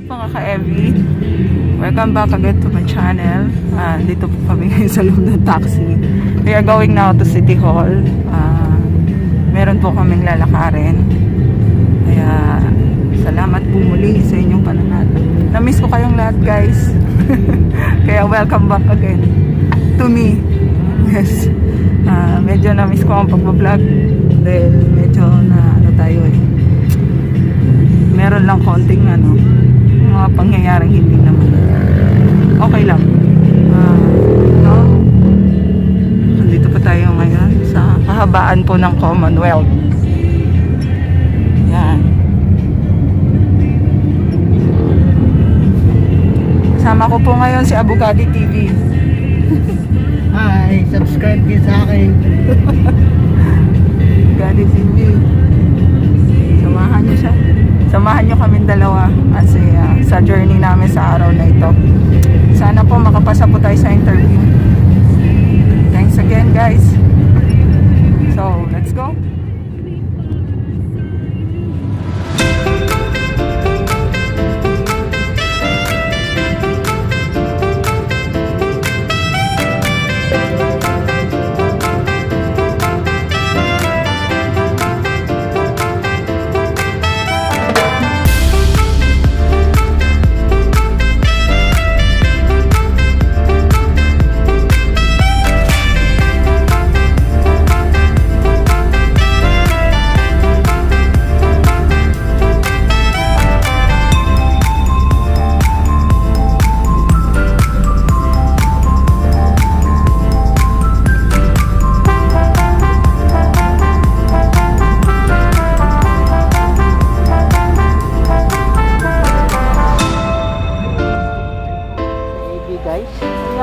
mga ka-Evi. Welcome back again to my channel. Dito po kami ngayon sa loob ng taxi. We are going now to City Hall. Meron po kaming lalakarin. Kaya salamat po muli sa inyong pananata. Na-miss ko kayong lahat, guys. Kaya welcome back again to me. Yes. Medyo na-miss ko ang pagbablog dahil medyo na ano tayo eh. Meron lang konting mga pangyayaring hindi naman okay lang. Nandito pa tayo ngayon sa kahabaan po ng Commonwealth. Yan. Kasama ko po ngayon si Abugadi TV. Hi, subscribe kayo sa akin. Abugadi TV. Samahan niyo siya. Samahan nyo kami dalawa kasi sa journey namin sa araw na ito. Sana po makapasa po tayo sa interview. Thanks again, guys. So, let's go.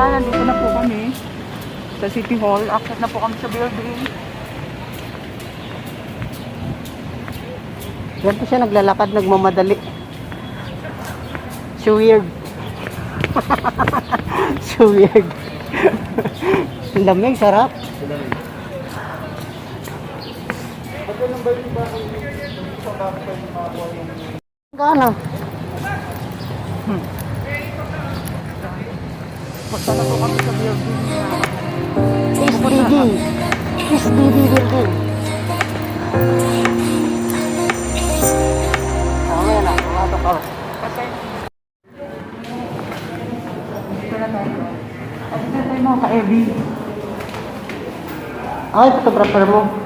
Nandito na po kami sa City Hall. Akit na po kami sa building. Yan po siya naglalakad, nagmamadali. So weird. So weird. Ang lamig, sarap. Gana. Punta na po kami sa building na SDD. SDD building. Tama na, tumato ka. Dito na tayo. Dito na tayo mga ka-Evi. Ay, photographer mo.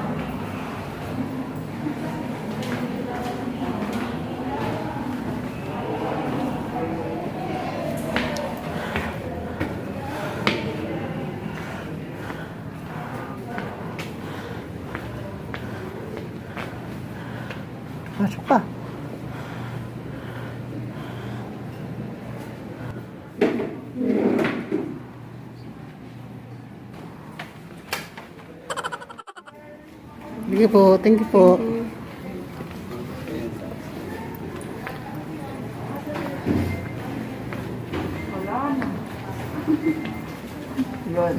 Masuk pa. Thank you po, thank you po. Wala na. Yun.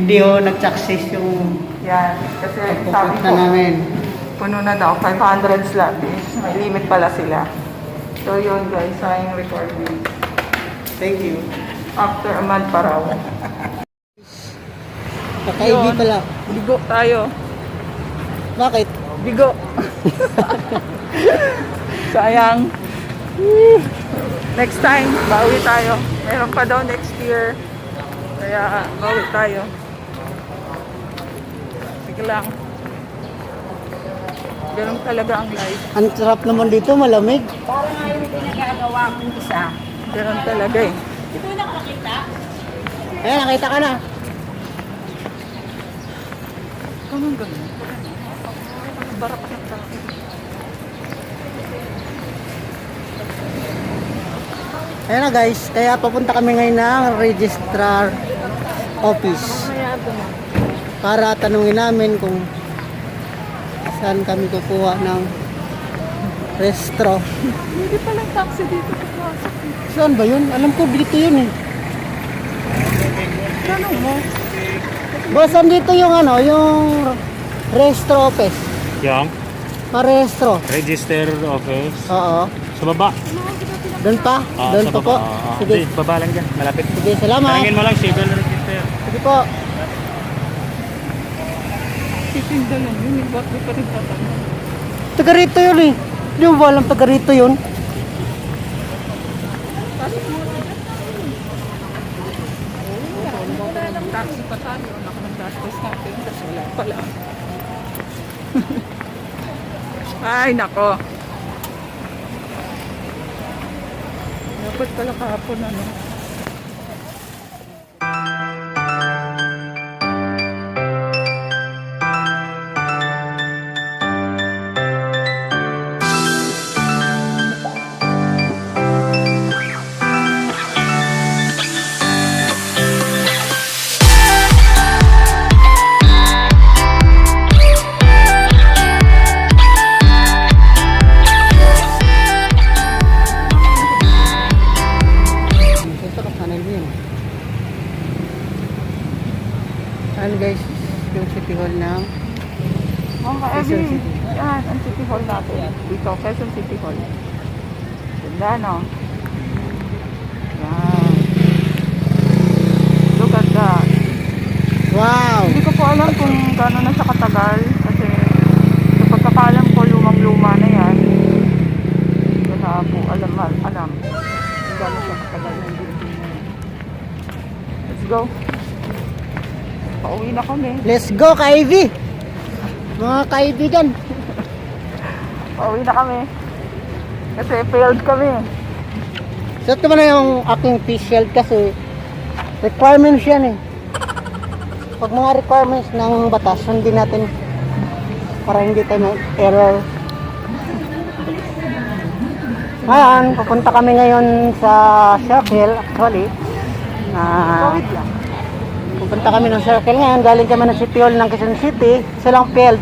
Hindi nag-success yung Yan. Kasi sabi pagpupunta ko, namin. puno na daw. 500 slot. May limit pala sila. So yun guys, sayang recording. Thank you. After a month pa raw. Kaka-ID Yun. pala. Bigo tayo. Bakit? Bigo. Sayang. Next time, bawi tayo. Meron pa daw next year. Kaya bawi tayo. Sige lang. Ganun talaga ang life. Ang sarap naman dito, malamig. Parang nga yung pinagagawa kong isa. Ganun talaga eh. Ito yung nakakita? Ayan, nakita ka na. Ganun. Barak ng tao. Ayan na guys, kaya papunta kami ngayon ng registrar office. Para tanungin namin kung saan kami kukuha ng restro. Hindi palang taxi dito. Saan ba yun? Alam ko dito yun eh. Tanong mo. Kasi Boss, andito yung ano, yung restro office. Yung Parehistro. register office. Oo. Sa baba. Doon pa? Doon sa pa po? baba. Sige. Sige, baba lang dyan. Malapit. Sige, salamat. Tanungin mo lang, civil register. Sige po. Titinda lang yun. Bakit pa rin tatanong? Taga rito yun eh. Di mo ba alam taga rito yun? Taxi pa tayo. Anak ng gastos natin. Kasi wala pala. Ay, nako. Dapat pala kahapon ano. Ito ka sana yun. Ano guys, yung City Hall ng Mga Quezon Evi, City. yan, ang City Hall natin. Dito, Quezon City Hall. Ganda, no? Yan. Look at that. Wow! Hindi ko po alam kung gano'n na siya katagal. Kasi, sa pagkakalam ko, lumang-luma na yan. Wala po alam kung gano'n siya katagal na hindi. Let's go. Pauwi na kami. Let's go, Ka-Ivy! Mga kaibigan. Pauwi na kami. Kasi failed kami. So ito na yung aking face shield kasi requirements yan eh. Pag mga requirements ng batas, sundin natin para hindi tayo mag-error. Ngayon, pupunta kami ngayon sa Circle actually. Covid lang. Pupunta kami ng Circle ngayon, galing kami ng City Hall ng Quezon City, silang failed.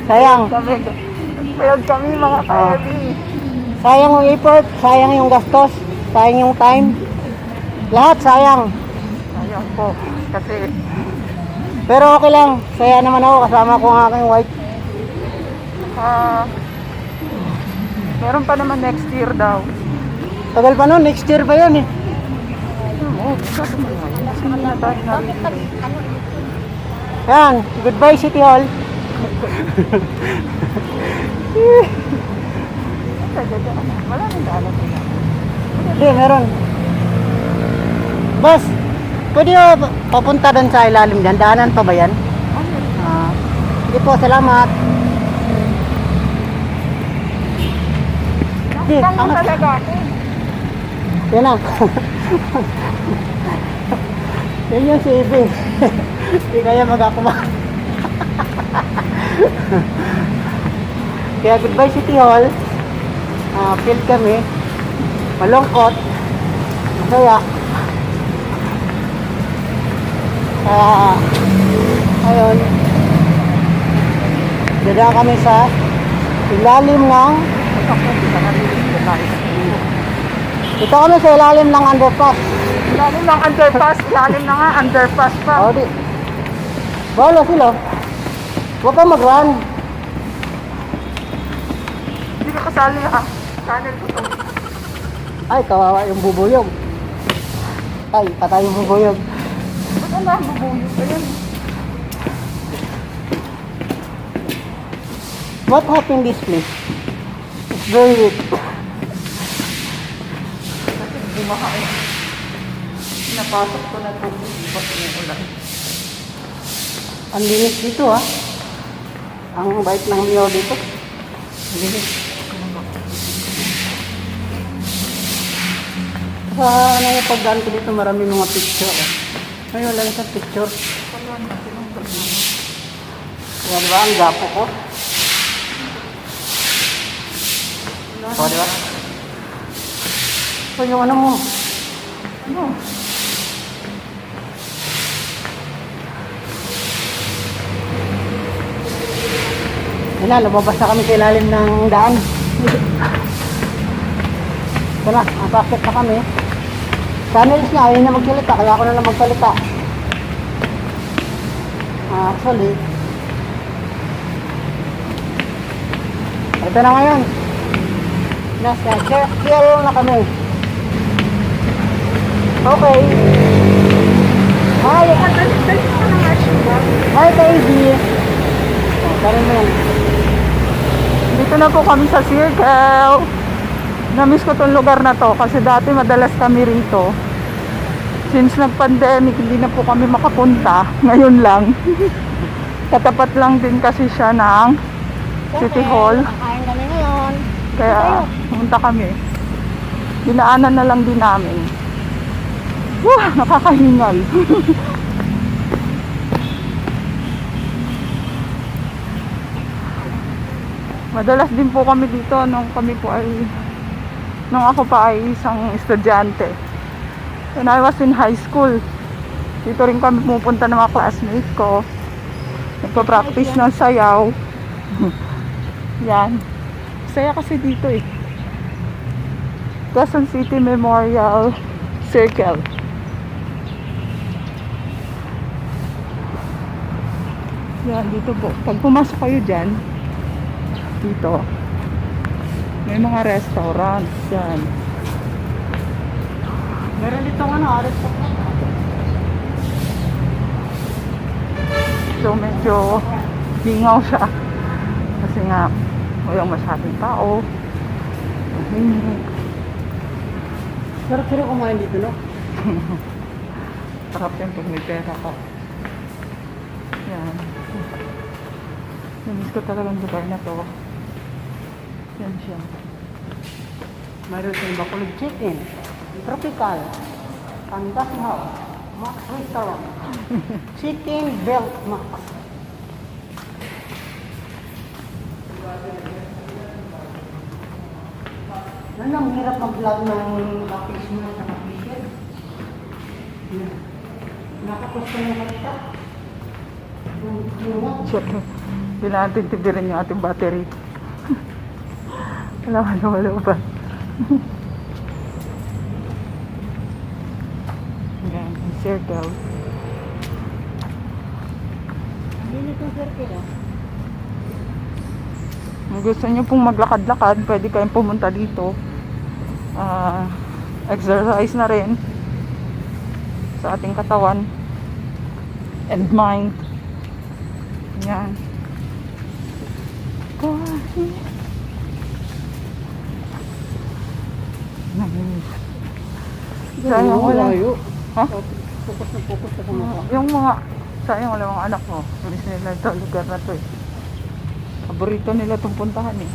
Sayang. Failed kami mga Ah. ka-Evi. Sayang yung effort, sayang yung gastos, sayang yung time. Lahat sayang. Ayun po. Kasi, Pero okay lang, saya naman ako kasama ko ang aking wife. meron pa naman next year daw. Tagal pa nun, next year pa yun eh. Oo, kasi hindi na tayo narinig. Yan, goodbye City Hall. Wala nang daanan nila. Hindi, meron. Boss, pwede nyo papunta doon sa ilalim dyan? Daanan pa ba yan? Sige po, salamat. Sige, Pang angat. talaga. Yan na. Yan yung saving. Hindi kaya magkakuma. Kaya goodbye City Hall. Feel kami. Malungkot. Masaya. Ayun. Dada kami sa ilalim ng Ito kami sa ilalim ng underpass. Ilalim ng underpass. Ilalim na nga, underpass pa. O di. Bawala sila. Huwag kang mag-run. Hindi ka kasali ha. Channel ko to. Ay, kawawa yung bubuyog. Ay, patay yung bubuyog. Ba't ang dami bubuyog? Ayan. What happened this place? It's very weak. Kasi bumaha eh. Pinapasok ko na po. Ba't yung ulan? Ang linis dito ha. Ang bait ng Mio dito. Ang linis. Sa ano yung pagdaan ko dito, marami mga picture. Ay, wala isang picture. Kaya diba, ang gapo ko. O, diba? So, yung ano mo. Ano? Yan na, lumabas na kami sa ilalim ng daan. Ito na, nakakit na kami. Channels niya, ayaw na magsalita, kaya ako na lang magsalita. Actually, ito na ngayon. Nasa circle na kami. Okay. Hi! Hi, baby! Karin mo yan. Dito na po kami sa Circle. Namiss ko tong lugar na to kasi dati madalas kami rito. Since nag-pandemic, hindi na po kami makapunta. Ngayon lang. Katapat lang din kasi siya ng City Hall. Kakain kami ngayon. Kaya pumunta kami. Dinaanan na lang din namin. Nakakahingal. Madalas din po kami dito nung ako pa ay isang estudyante. When I was in high school, dito rin kami pupunta ng mga classmates ko. Nagpa-practice ng sayaw. Yan. Saya kasi dito eh. Quezon City Memorial Circle. Yan, dito po. Pag pumasok kayo dyan, dito, may mga restaurants. Yan. Meron dito restaurant. So, medyo lingaw siya. Kasi nga, walang masyadong tao. Mahimik. Sarap sila kumain dito, no? Sarap yan pag may pera ka. Yan. Namiss ko talagang lugar na to. Yan siya. Mayroon sa Bacolod Chicken, Tropical, Pandas House, Max Restaurant, Chicken Belt Max. Ano ang hirap mag-vlog ng Christmas sa Christian? Nakapost na kalita. Check. Hindi natin tibirin yung ating battery. Wala ba? Yan, ang circle. Hindi itong circle, ah. Kung gusto nyo pong maglakad-lakad, pwede kayong pumunta dito. Exercise na rin sa ating katawan and mind. Yan. Sayang wala. Ha? Focus na focus sa mga. Yung mga sayang wala mga anak mo. Miss nila ito, lugar na to eh. Paborito nila itong puntahan eh.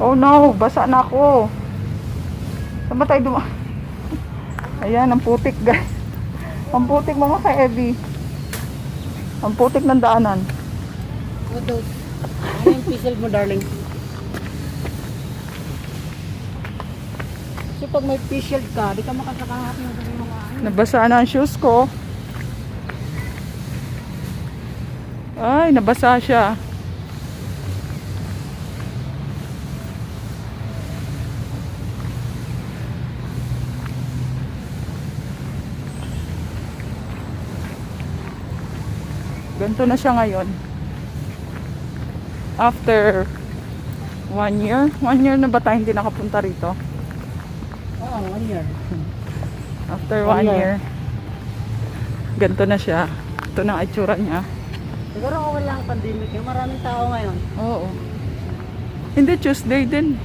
Oh no, basa na ako. Saan ba tayo Ayan, ang putik guys. Ang putik mga ka-Evi. Ang putik ng daanan. What those? Ano yung pixel mo, darling? Kasi pag may pixel ka, di ka makasakahat ng mga ano. Nabasa na ang shoes ko. Ay, nabasa siya. Ganito na siya ngayon. After 1 year. 1 year na ba tayo hindi nakapunta rito? Oo, 1 year. After 1 1 year. Ganito na siya. Ito na ang itsura niya. Siguro kung wala ang pandemic, maraming tao ngayon. Oo. Hindi, Tuesday din.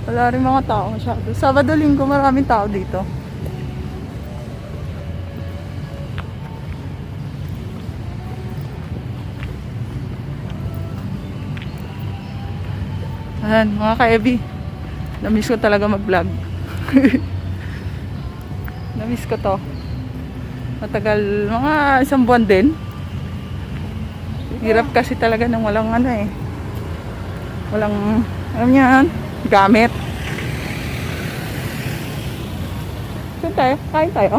Wala rin mga tao masyado. Sabado, Linggo, maraming tao dito. Ayan, mga ka-Evi. Namiss ko talaga mag-vlog. Namiss ko to. Matagal, mga 1 buwan din. Hirap kasi talaga ng walang ano eh. Walang, alam niyo yan, gamit. Saan tayo? Kain tayo?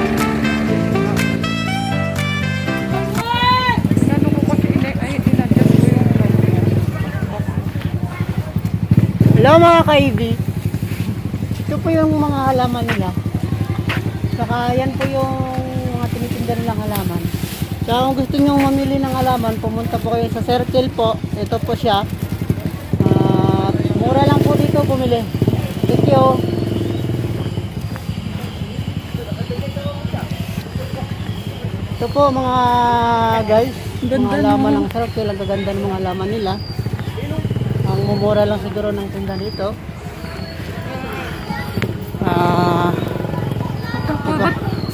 Hello mga ka-EB. Ito po yung mga halaman nila. Saka yan po yung mga tinitinda nilang halaman. Saka kung gusto nyo mamili ng halaman, pumunta po kayo sa Circle po. Ito po siya. Mura lang po dito bumili. Thank you. Ito po mga guys. Mga halaman ng Circle. Ang gaganda ng mga halaman nila. Ang mumura lang siguro ng tinda dito.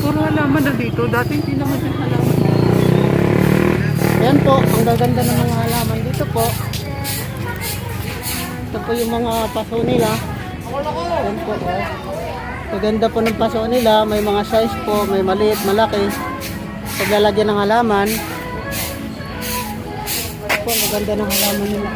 Puro halaman na dito. Dati hindi naman yung halaman. Ayan po, ang gaganda ng mga halaman dito po. Ito po yung mga paso nila. Ayan po. Maganda po ng paso nila. May mga size po, may maliit, malaki. Paglalagyan ng halaman. Ito po, maganda ng halaman nila.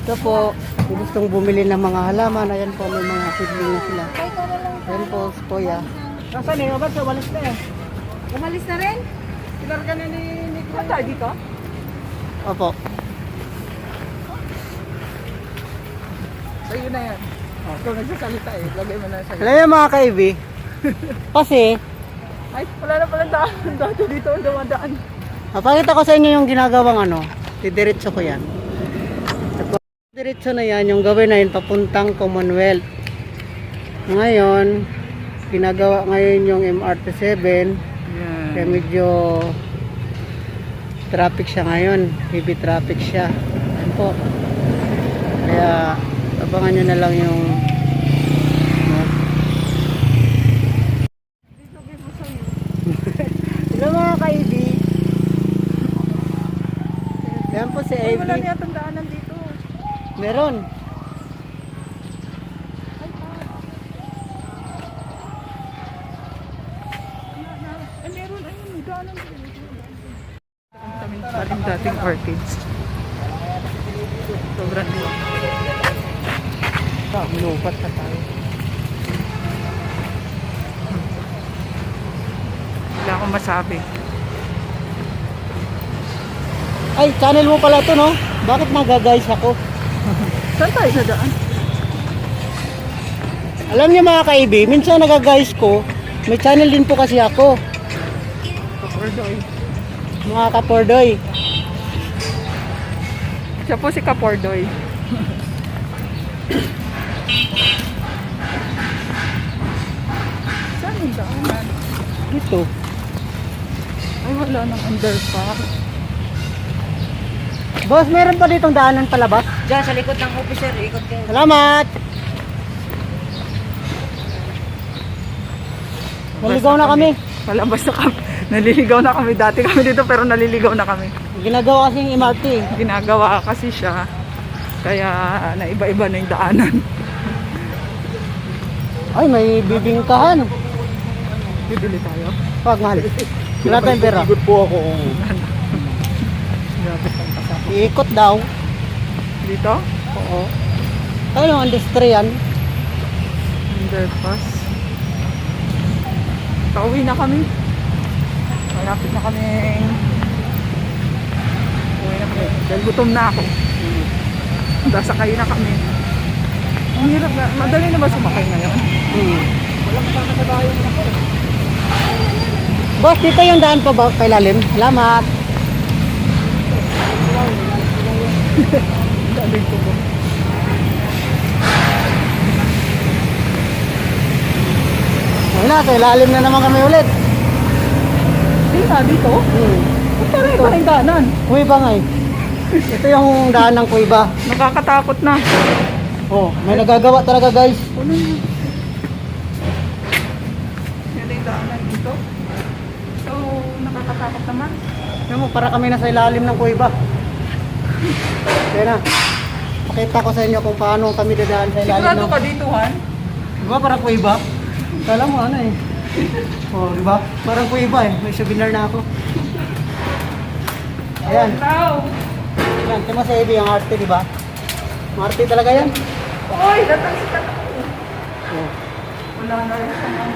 Ito po, kung gustong bumili ng mga halaman, ayan po, may mga seedling na sila. Ayan po, si Kuya. Nasaan eh? Ba't siya walis na eh? Umalis na rin? Ilarga na ni Nico. Tayo dito? Opo. Sa'yo na yan. Ikaw nagsasalita eh. Lagay mo na sa'yo. Alam niyo mga ka-EB, kasi, Ay, wala na pala daan. Dati dito ang dumadaan. mapakita ko sa inyo yung ginagawang didiretso ko yan. Diretso na yan, yung gawin na yun papuntang Commonwealth. Ngayon, ginagawa ngayon yung MRT7. Yan. Kaya medyo traffic siya ngayon. Heavy traffic siya. Yan po. Kaya abangan nyo na lang yung hello mga ka-EB. Yan po si Ay, EB. wala niya itong daanan dito. Meron. Ay, meron. Ayun, may daanan dito. Ang dating orchids. Sobrang liwa. Lupat na tayo. Wala akong masabi. Ay, channel mo pala to, no? Bakit nagaguys ako? Saan tayo sa daan? Alam niyo mga ka-EB, minsan nagaguys ko, may channel din po kasi ako. Kapordoy. Mga kapordoy. Siya po si Kapordoy. Saan yung daanan? Ito. Ay, wala nang underpass. Boss, meron pa ditong daanan palabas? Diyan sa likod ng officer, ikot kayo. Salamat! Naligaw na kami. Palabas na kami. Naliligaw na kami. Dati kami dito pero naliligaw na kami. Ginagawa kasing MRT. Ginagawa kasi siya. Kaya naiba-iba na yung daanan. Ay, may bibingkahan. Bibili tayo. Wag, mahal. Wala tayong pera. Good po ako. Iikot daw. Dito? Oo. Tayo yung industriyan. Underpass. Pauwi na kami. Malapit na kami. Uwi na kami. Dahil gutom na ako. Dasakay na kami. Ang hirap na. Madali na ba sumakay ngayon? Boss, dito yung daan pa ba kay lalim? Salamat. Dalig ko po. Wala, kay lalim na naman kami ulit. Dito? Parang iba yung daanan. Kuiba nga eh. Ito yung daan ng Kuiba. Nakakatakot na. Oh, may nagagawa talaga guys. Ano yun? Yan yung daanan dito. So, nakakatakot naman. Alam mo, para kami nasa ilalim ng Kuiba. Kaya na. Pakita ko sa inyo kung paano kami dadaan sa ilalim Sigurado ng... ka dito, Han? Diba parang Kuiba? Kala mo ano eh. Oh, diba? Parang Kuiba eh. May souvenir na ako. Ayan. Wow! Ayan, ito mo sa EB ang arte, diba? Marte talaga yan. Uy, datang si Tato. Oh. Wala na rin siya ng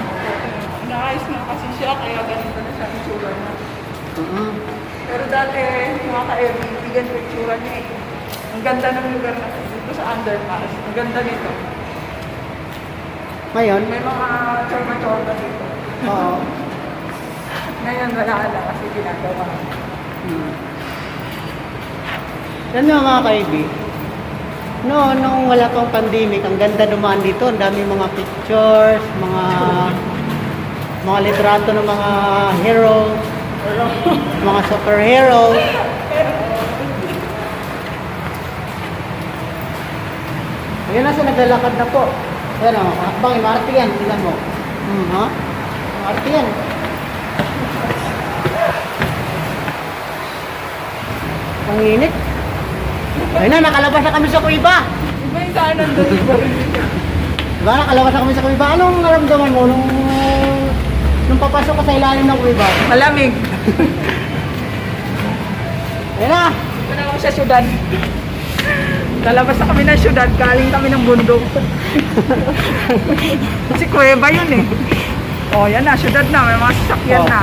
inaayos na kasi siya, kaya ganito na siya ang itsura niya. Mm-hmm. Pero dati, mga ka-Evi, bigyan ko itsura niya eh. Ang ganda ng lugar na dito sa underpass. Ang ganda nito. Ngayon? May mga chorba-chorba dito. Oo. Ngayon wala na kasi ginagawa. Yan yung mga kaibi. No, nung wala pang pandemic, ang ganda dumaan dito. Ang dami mga pictures, mga litrato ng mga hero, mga superhero. Ayun na siya, naglalakad na po. Ayan o, hakbang, MRT yan. Tingnan mo. Ha? MRT yan. Ang init. Ayun na, nakalabas na kami sa Kuiba. Iba yung daanan doon, iba rin. Diba, nakalabas na kami sa Kuiba. Anong naramdaman mo nung papasok ka sa ilalim ng Kuiba? Malamig. Ayun na. Ito na ako sa syudad. Lalabas na kami ng syudad, galing kami ng bundok. Kasi kuweba yun eh. Oh, yan na, syudad na, may mga sasakyan Oh. na.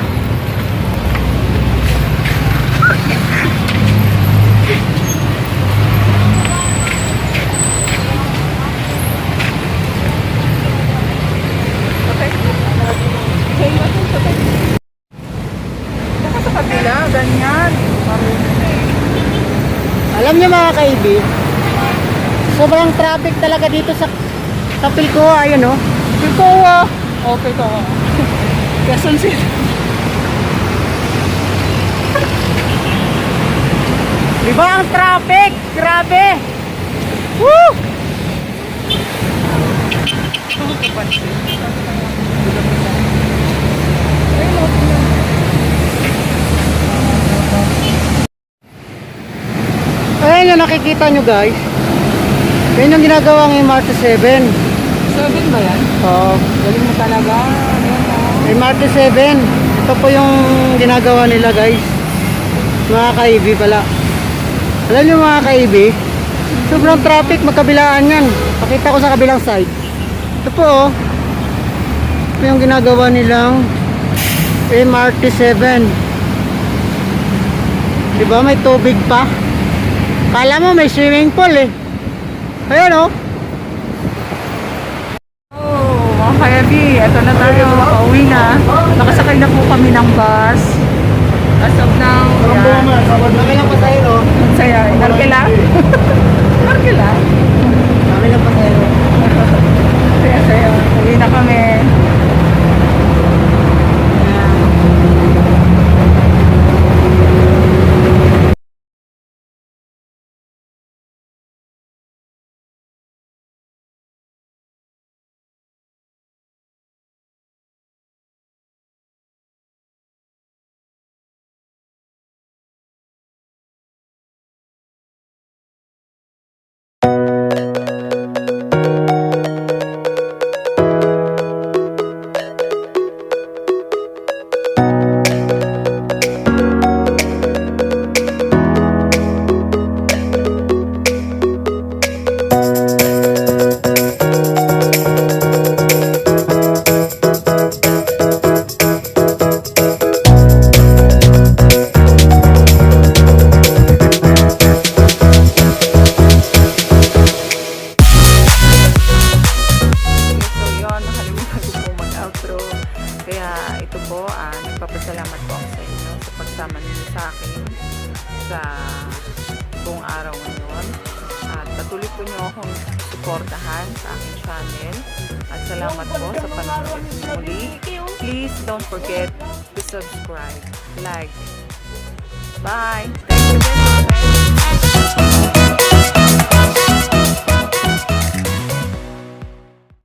Saka sa kabila, ganyan. Alam niyo mga kaibi, sobrang traffic talaga dito sa Pilcoa, ayun oh. Pilcoa. Oh, Pilcoa. Quezon City. Diba ang traffic? Grabe! Woo! Ayan yung nakikita nyo guys. Yan yung ginagawa ng MRT 7. 7 ba yan? Oo. Galing mo talaga. MRT 7. Ito po yung ginagawa nila guys. Mga kaibi pala. Alam nyo mga kaibi, sobrang traffic, magkabilaan yan. Pakita ko sa kabilang side. Ito po oh. Ito yung ginagawa nilang MRT 7. Diba may tubig pa? Kala mo may swimming pool eh. Ayan oh. Oh, mga kayabi, eto na tayo. Pauwi na. Nakasakay na po kami ng bus. As of now, yan. Kami lang pasahero. Ang saya. Narkila? Narkila? Kami lang pasahero. Saya. Uwi na kami. Nagpapasalamat po ako sa inyo sa pagsama ninyo sa akin sa buong araw ngayon. At patuloy po nyo akong suportahan sa aking channel. At salamat po sa panonood muli. Please don't forget to subscribe, like. Bye! Thank you very much.